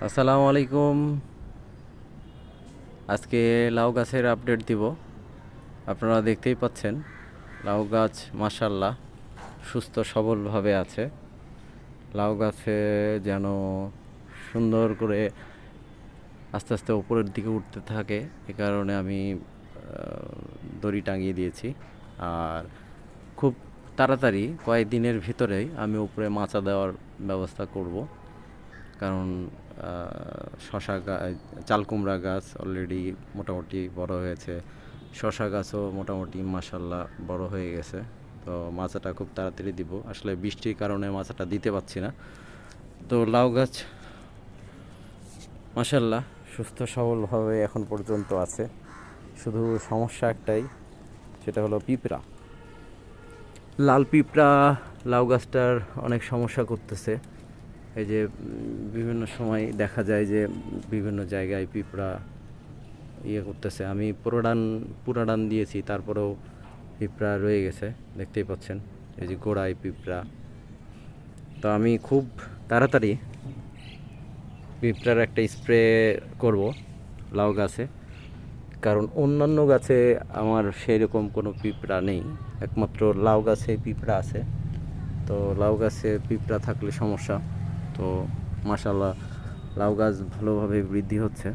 আসসালামু আলাইকুম। আজকে লাউ গাছের আপডেট দিব। আপনারা দেখতেই পাচ্ছেন লাউ গাছ মাশাআল্লাহ সুস্থ সবলভাবে আছে। লাউ গাছে যেন সুন্দর করে আস্তে আস্তে উপরের দিকে উঠতে থাকে, এ কারণে আমি দড়ি টাঙিয়ে দিয়েছি। আর খুব তাড়াতাড়ি কয়েকদিনের ভিতরেই আমি উপরে মাচা দেওয়ার ব্যবস্থা করব। কারণ শশা চাল কুমড়া গাছ অলরেডি মোটামুটি বড় হয়েছে, শশা গাছও মোটামুটি মাশাল্লাহ বড় হয়ে গেছে। তো মাচাটা খুব তাড়াতাড়ি দিব, আসলে বৃষ্টির কারণে মাচাটা দিতে পারছি না। তো লাউ গাছ মাশাল্লাহ সুস্থ সবলভাবে এখন পর্যন্ত আছে। শুধু সমস্যা একটাই, সেটা হলো পিঁপড়া। লাল পিঁপড়া লাউ গাছটার অনেক সমস্যা করতেছে। এই যে বিভিন্ন সময় দেখা যায় যে বিভিন্ন জায়গায় পিঁপড়া করতেছে। আমি পুরাডান দিয়েছি, তারপরেও পিঁপড়া রয়ে গেছে, দেখতেই পাচ্ছেন এই যে গোড়ায় পিঁপড়া। তো আমি খুব তাড়াতাড়ি পিঁপড়ার একটা স্প্রে করব লাউ গাছে, কারণ অন্যান্য গাছে আমার সেই রকম কোনো পিঁপড়া নেই, একমাত্র লাউ গাছে পিঁপড়া আছে। তো লাউ গাছে পিঁপড়া থাকলে সমস্যা। তো মাশাআল্লাহ লাউ গাছ ভালোভাবে বৃদ্ধি হচ্ছে।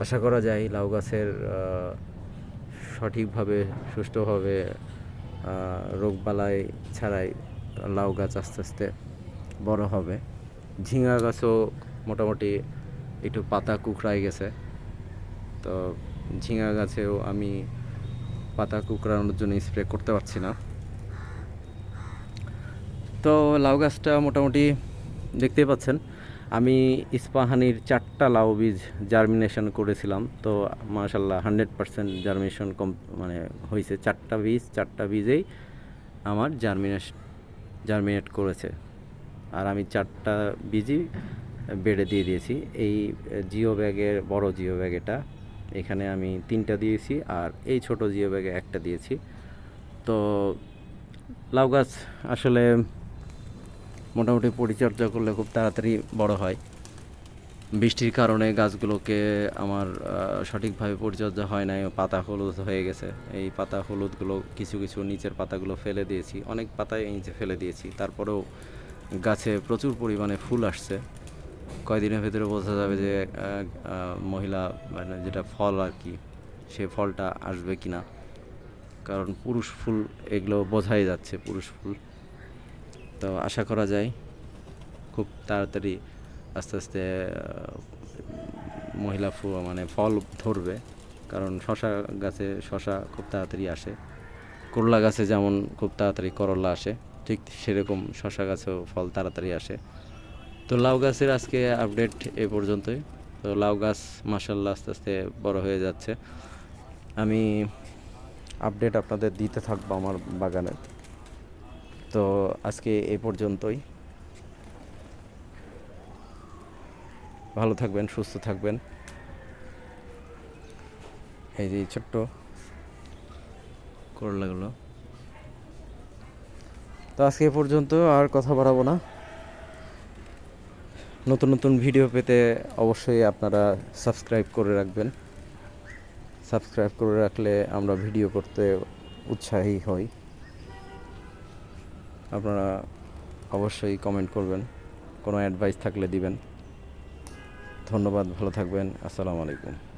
আশা করা যায় লাউ গাছের সঠিকভাবে সুষ্ঠুভাবে রোগবালাই ছাড়াই লাউ গাছ আস্তে আস্তে বড় হবে। ঝিঙা গাছও মোটামুটি একটু পাতা কুঁকড়ায় গেছে। তো ঝিঙা গাছেও আমি পাতা কুঁকড়ানোর জন্য স্প্রে করতে পারছি না। তো লাউ গাছটা মোটামুটি দেখতেই পাচ্ছেন, আমি ইস্পাহানির 4টা লাউ বীজ জার্মিনেশন করেছিলাম। তো মাশাল্লাহ 100% জার্মিনেশন মানে হয়েছে। 4টা বীজেই আমার জার্মিনেট করেছে। আর আমি 4টা বীজই বেডে দিয়ে দিয়েছি। এই জিও ব্যাগের বড় জিও ব্যাগ এটা, এখানে আমি 3টা দিয়েছি, আর এই ছোট জিও ব্যাগে 1টা দিয়েছি। তো লাউ গাছ আসলে মোটামুটি পরিচর্যা করলে খুব তাড়াতাড়ি বড় হয়। বৃষ্টির কারণে গাছগুলোকে আমার সঠিকভাবে পরিচর্যা হয় নাই, পাতা হলুদ হয়ে গেছে। এই পাতা হলুদগুলো কিছু কিছু নিচের পাতাগুলো ফেলে দিয়েছি, অনেক পাতাই নিচে ফেলে দিয়েছি। তারপরেও গাছে প্রচুর পরিমাণে ফুল আসছে। কয়দিনের ভেতরে বোঝা যাবে যে মহিলা মানে যেটা ফল আর কি, সে ফলটা আসবে কি না। কারণ পুরুষ ফুল এগুলো বোঝাই যাচ্ছে পুরুষ ফুল। তো আশা করা যায় খুব তাড়াতাড়ি আস্তে আস্তে মহিলা মানে ফল ধরবে। কারণ শশা গাছে শশা খুব তাড়াতাড়ি আসে, করলা গাছে যেমন খুব তাড়াতাড়ি করলা আসে, ঠিক সেরকম শশা গাছেও ফল তাড়াতাড়ি আসে। তো লাউ গাছের আজকে আপডেট এ পর্যন্তই। তো লাউ গাছ মাশাআল্লাহ আস্তে আস্তে বড় হয়ে যাচ্ছে। আমি আপডেট আপনাদের দিতে থাকবো আমার বাগানের। তো আজকে এ পর্যন্তই। ভালো থাকবেন, সুস্থ থাকবেন। এই যে ছোট্ট করলাগুলো। তো আজকে এ পর্যন্ত, আর কথা বাড়াবো না। নতুন নতুন ভিডিও পেতে অবশ্যই আপনারা সাবস্ক্রাইব করে রাখবেন। সাবস্ক্রাইব করে রাখলে আমরা ভিডিও করতে উৎসাহী হই। আপনারা অবশ্যই কমেন্ট করবেন, কোনো অ্যাডভাইস থাকলে দিবেন। ধন্যবাদ, ভালো থাকবেন। আসসালামু আলাইকুম।